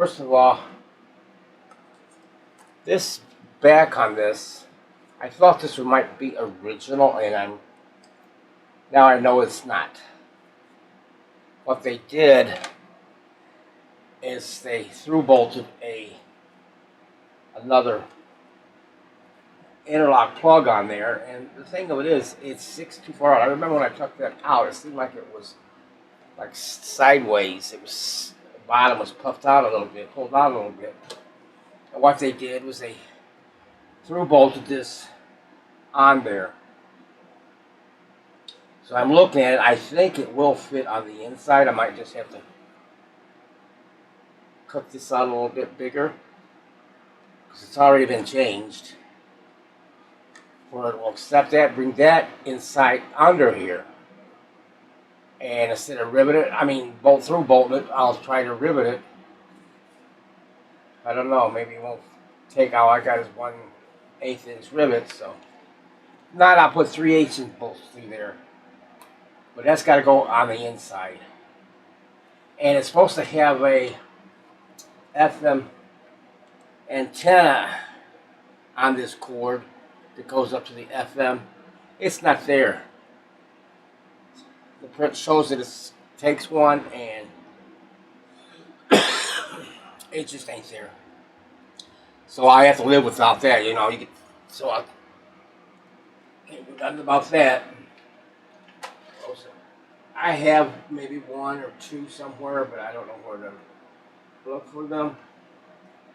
First of all, this back on this, I thought this might be original, and now I know it's not. What they did is they through bolted another interlock plug on there, and the thing of it is, it's 6 too far out. I remember when I took that out, it seemed like it was like sideways. It was, the bottom was puffed out a little bit, pulled out a little bit. And what they did was they through bolted this on there. So I'm looking at it. I think it will fit on the inside. I might just have to cut this out a little bit bigger because it's already been changed. Where it will accept that, bring that inside under here. And instead of rivet it, bolt it, I'll try to rivet it. I don't know, maybe it won't take out. I got is 1/8 inch rivet, so not I'll put 3/8 inch bolts through there. But that's got to go on the inside. And it's supposed to have a FM antenna on this cord that goes up to the FM. It's not there. The print shows that it takes one, and it just ain't there. So I have to live without that, you know. So I can't do nothing about that. I have maybe 1 or 2 somewhere, but I don't know where to look for them.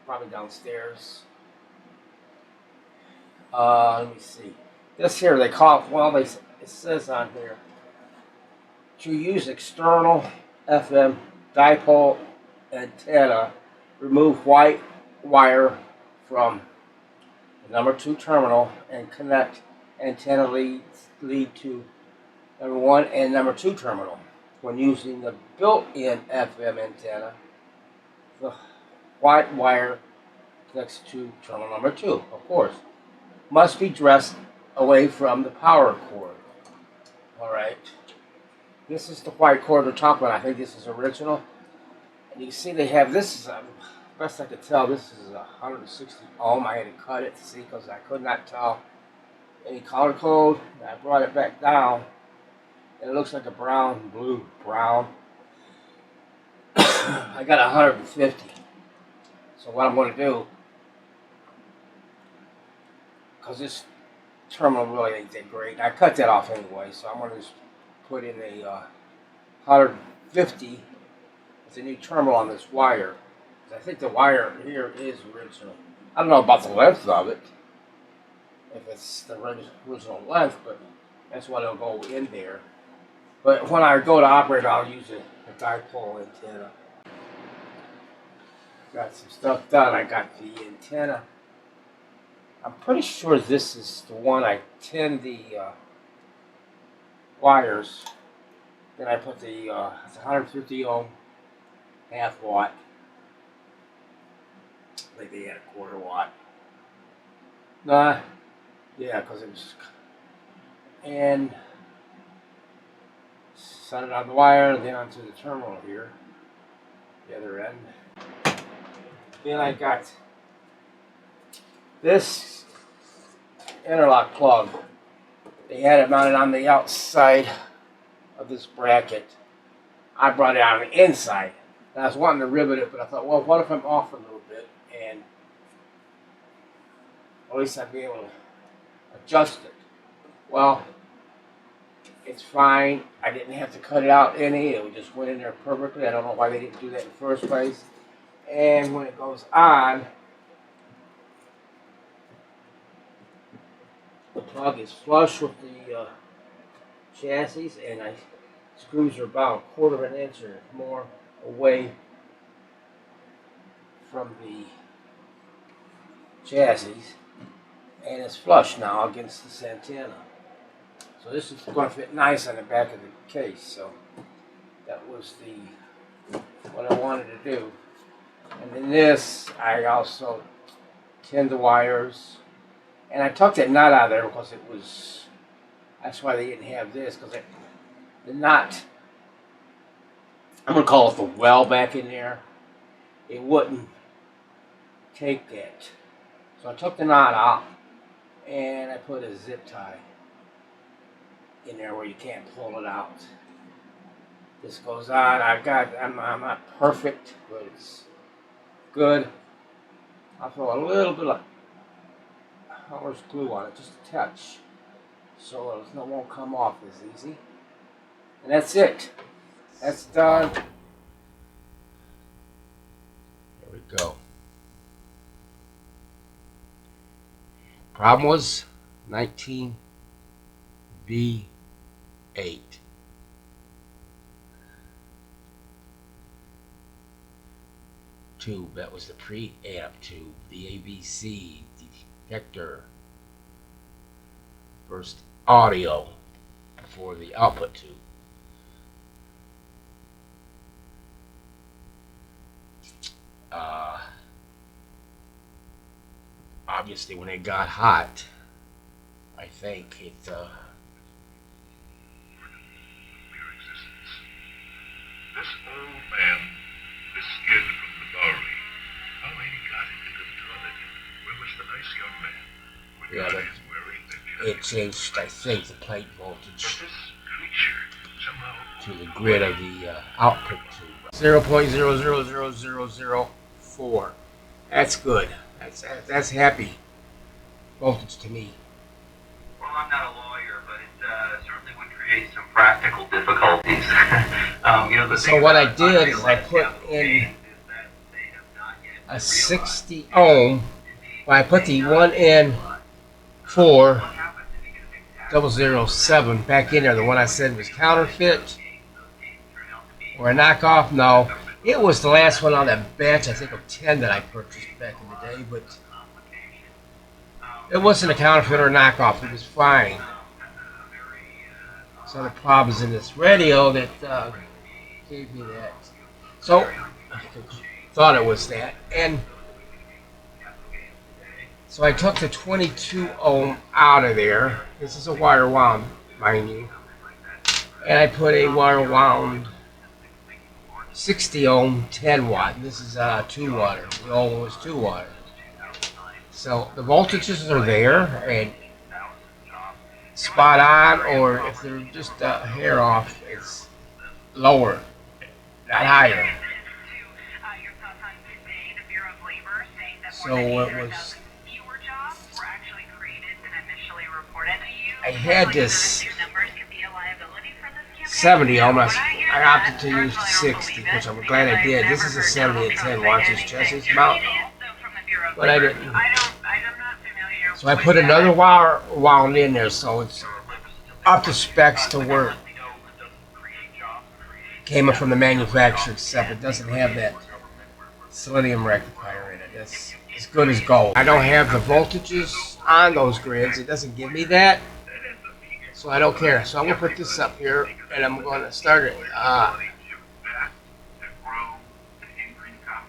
Probably downstairs. Let me see. This here they call it. Well, it says on here to use external FM dipole antenna. Remove white wire from the number 2 terminal and connect antenna lead to number 1 and number 2 terminal. When using the built-in FM antenna, the white wire connects to terminal number 2, of course. Must be dressed away from the power cord. Alright. This is the white cord we're talking about. I think this is original. And you can see they have this, best I could tell, this is 160 ohm. I had to cut it to see because I could not tell any color code. I brought it back down. And it looks like a brown, blue, brown. I got 150. So what I'm going to do, because this terminal really ain't that great, I cut that off anyway, so I'm going to just put in a 150 with a new terminal on this wire. I think the wire here is original. I don't know about the length of it, if it's the original length, but that's what will go in there. But when I go to operate, I'll use a dipole antenna. Got some stuff done. I got the antenna. I'm pretty sure this is the one. I tin the wires. Then I put the it's 150 ohm, half watt. I think they had a 1/4 watt. Nah, yeah, because it was. And set it on the wire, then onto the terminal here, the other end. Then I got this interlock plug. They had it mounted on the outside of this bracket. I brought it on the inside. And I was wanting to rivet it, but I thought, well, what if I'm off a little bit? And at least I'd be able to adjust it. Well, it's fine. I didn't have to cut it out any. It just went in there perfectly. I don't know why they didn't do that in the first place. And when it goes on, the plug is flush with the chassis, and screws are about 1/4 inch or more away from the chassis, and it's flush now against this antenna. So this is going to fit nice on the back of the case. So that was what I wanted to do. And then this, I also tinned the wires, and I took that nut out of there because it was. That's why they didn't have this, because the nut, I'm going to call it the well back in there. it wouldn't take it. So I took the knot out and I put a zip tie in there where you can't pull it out. This goes on. I'm not perfect, but it's good. I'll throw a little bit of Howler's glue on it, just a touch, so it won't come off as easy. And that's it. That's done. Here we go. Problem was 19B8 tube. That was the preamp tube, the ABC detector. First audio for the output tube. Obviously, when it got hot, I think it. This old man escaped from the Bowery. How he got into the toilet? Where was the nice young man? Yeah, it changed, I think, the plate voltage to the grid of the output tube. 0.000004. That's good. That's happy voltage to me. Well, I'm not a lawyer, but it certainly would create some practical difficulties. So what I did is I put in a 60 ohm. Well, I put the 1N4007 back in there. The one I said was counterfeit or a knockoff. No, it was the last one on that batch, I think, of 10 that I purchased back in the day, but it wasn't a counterfeit or a knockoff. It was fine. So the problems in this radio that gave me that. So I thought it was that, and so I took the 22 ohm out of there. This is a wire wound, mind you, and I put a wire wound 60 ohm 10 watt. This is 2 watt. The old one was 2 watt. So the voltages are there and spot on, or if they're just a hair off, it's lower, not higher. So it was. I had this 70 ohm. I opted to use the 60, which I'm glad I did. This is a 70 at 10 watts. This chassis mount, but I didn't. So I put another wire wound in there, so it's up to specs to work. Came from the manufactured stuff. It doesn't have that selenium rectifier in it. It's as good as gold. I don't have the voltages on those grids. It doesn't give me that, so I don't care. So I'm going to put this up here, and I'm going to start it.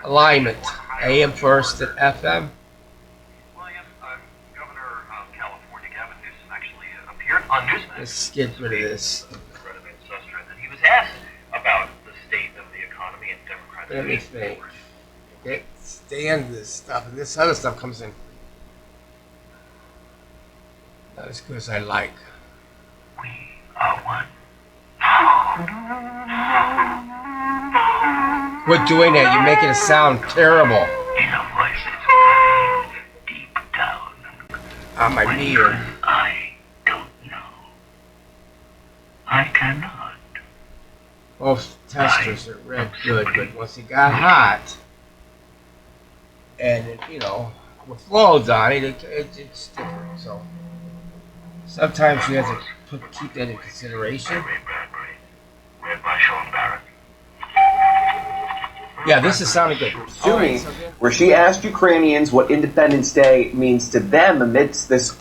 Alignment. AM first and FM. Let's get rid of this. He was asked about the state of the economy and democratic. Let me think. Okay, stand this stuff, and this other stuff comes in. Not as good as I like. We are one. Quit doing that. You're making it sound terrible. In a voice that's deep down. On my meter. I don't know. I cannot. Both testers are read good, but once it got hot, and it, with loads on it, it's different. So sometimes you have to keep that in consideration. Yeah, this is sounding good. Where she asked Ukrainians what Independence Day means to them amidst this.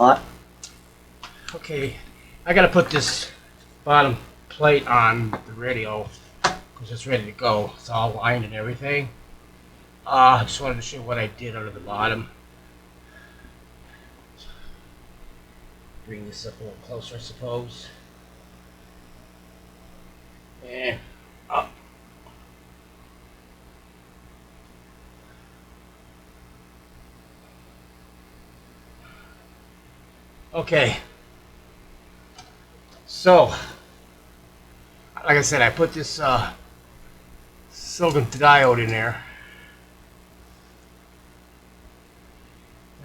Okay, I gotta put this bottom plate on the radio because it's ready to go. It's all lined and everything. I just wanted to show what I did under the bottom. Bring this up a little closer, I suppose. And up. Okay. So, like I said, I put this silicon diode in there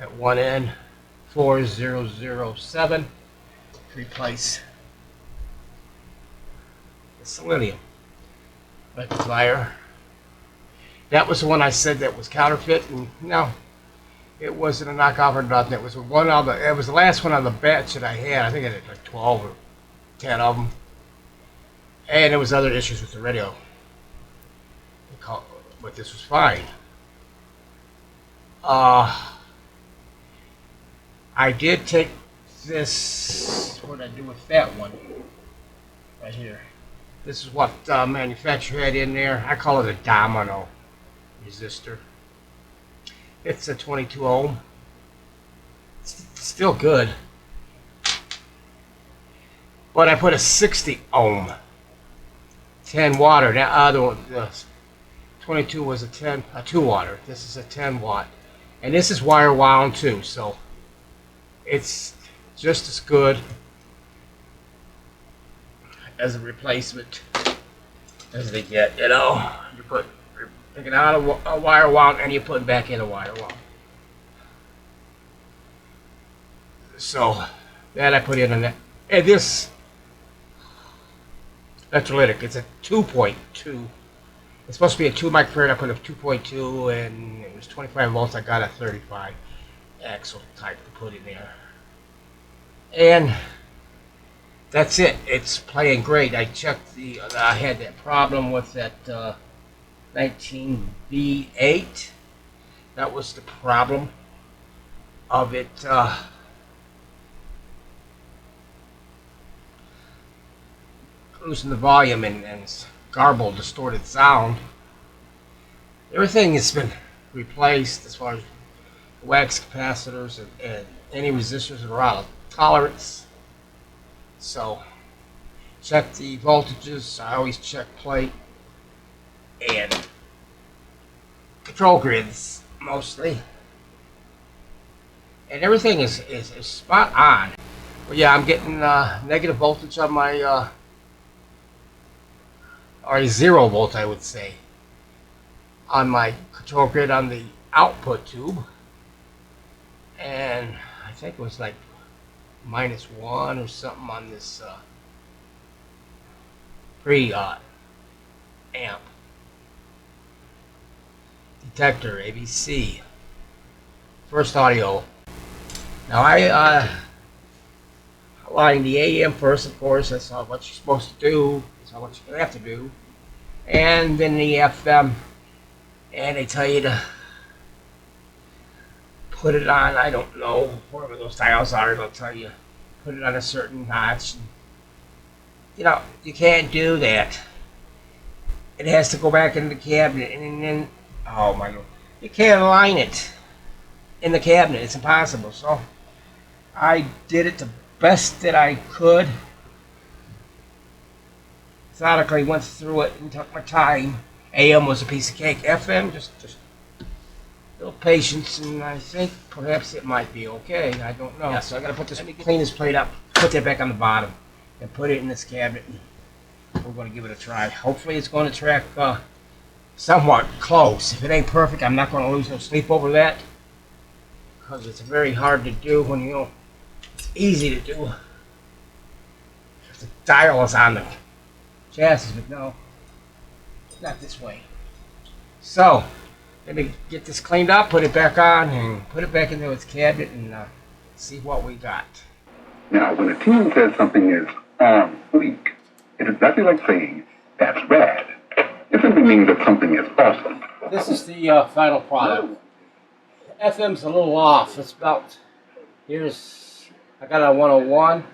at one end, 4007, to replace the selenium rectifier. That was the one I said that was counterfeit, and no, it wasn't a knockoff or nothing. It was one of the. It was the last one on the batch that I had. I think I had like 12 or 10 of them, and there was other issues with the radio. But this was fine. I did take this. What did I do with that one? Right here. This is what manufacturer had in there. I call it a domino resistor. It's a 22 ohm. It's still good. But I put a 60 ohm 10 watt. That other one, the 22 was a 2 watt. This is a 10 watt. And this is wire wound too, so it's just as good as a replacement as they get. You know, you're taking out a wire wound and you're putting back in a wire wound. So that I put in on that. And this electrolytic, it's a 2.2. It's supposed to be a 2 microfarad. I put a 2.2, and it was 25 volts. I got a 35 axle type to put in there, and that's it. It's playing great. I checked the. I had that problem with that 19V8. That was the problem of it. Losing the volume and garbled, distorted sound. Everything has been replaced as far as wax capacitors and any resistors that are out of tolerance. So check the voltages. I always check plate and control grids mostly, and everything is spot on. Well, yeah, I'm getting negative voltage on my or a 0 volt, I would say, on my control grid on the output tube, and I think it was like -1 or something on this pre-amp detector, ABC. First audio. Now I line the AM first, of course. That's what you're supposed to do. That's what you have to do. And then the FM. And they tell you to put it on, I don't know, wherever those dials are, they'll tell you put it on a certain notch. You know, you can't do that. It has to go back into the cabinet, and then, oh my God, you can't align it in the cabinet. It's impossible. So I did it the best that I could. Methodically went through it and took my time. AM was a piece of cake. FM, just a little patience, and I think perhaps it might be okay. I don't know. Yeah, so I got to put this, clean this plate up, put that back on the bottom, and put it in this cabinet. And we're going to give it a try. Hopefully it's going to track somewhat close. If it ain't perfect, I'm not going to lose no sleep over that, because it's very hard to do when you know it's easy to do. The dial is on the chassis, but no, not this way. So let me get this cleaned up, put it back on, and put it back into its cabinet, and see what we got. Now, when a team says something is on fleek, it is exactly like saying, that's rad. It simply means that something is awesome. This is the final product. FM's a little off. It's about, here's, I got it on 101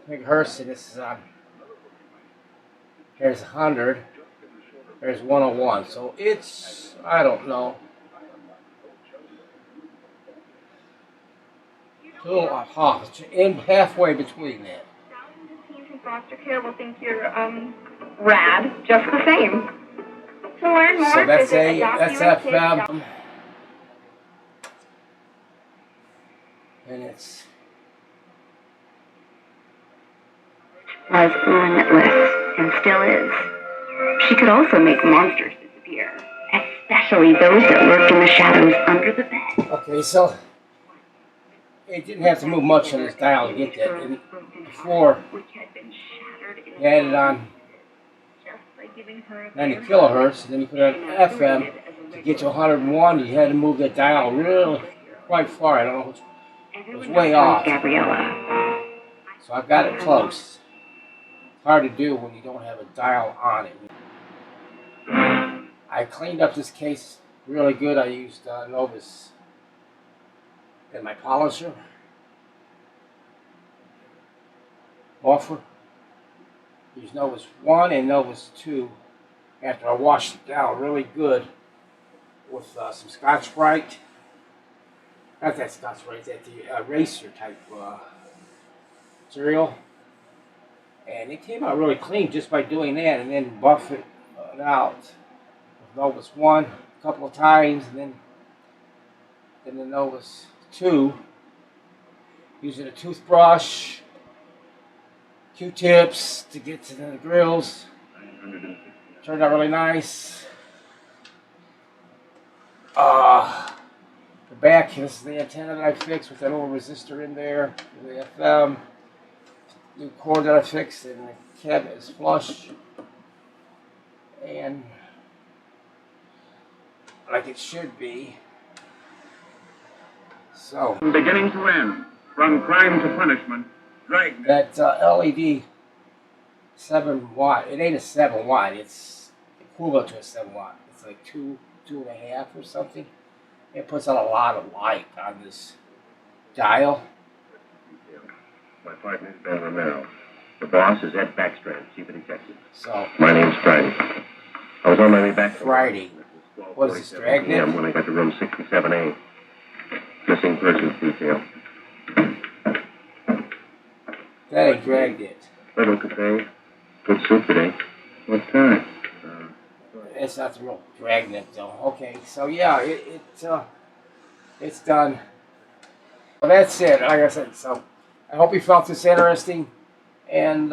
megahertz, and this is on, here's 100, there's 101. So it's, I don't know, a little off. It's in halfway between that. Teams in foster care will think you're rad just the same. To learn more, So that's visit FM, and it's was limitless and still is. She could also make monsters disappear, especially those that lurked in the shadows under the bed. Okay, so it didn't have to move much on this dial to get that. And before, you had it on 90 kilohertz, and then you put it on FM. To get to 101, you had to move that dial really quite far. I don't know, it was way off. So I got it close. It's hard to do when you don't have a dial on it. I cleaned up this case really good. I used Novus in my polisher. Offer. Used Novus 1 and Novus 2 after I washed it down really good with some Scotch-Brite. Not that Scotch-Brite, that the eraser type material. And it came out really clean just by doing that, and then buff it out with Novus 1 a couple of times, and then the Novus 2 using a toothbrush, Q-tips to get to the grills. Turned out really nice. The back, this is the antenna that I fixed with that little resistor in there, the FM. New cord that I fixed, and the cabinet is flush. And like it should be. So, From beginning to end, from crime to punishment, dragnet. that LED 7 watt, it ain't a 7 watt, it's equivalent to a 7 watt. It's like 2.5 or something. It puts out a lot of light on this dial. My partner is Ben Romero. The boss is Ed Backstrand, chief of detective. So, My name's Friday. I was on my way back from Friday. What is this, Dragnet? When I got to room 67A. Missing persons detail. That ain't Dragnet. Little cafe. Good soup today. What time? It's not the real Dragnet though. Okay, so yeah, it's done. Well, that's it. Like I said, so I hope you found this interesting, and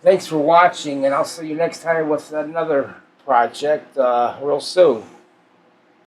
thanks for watching. And I'll see you next time with another project real soon.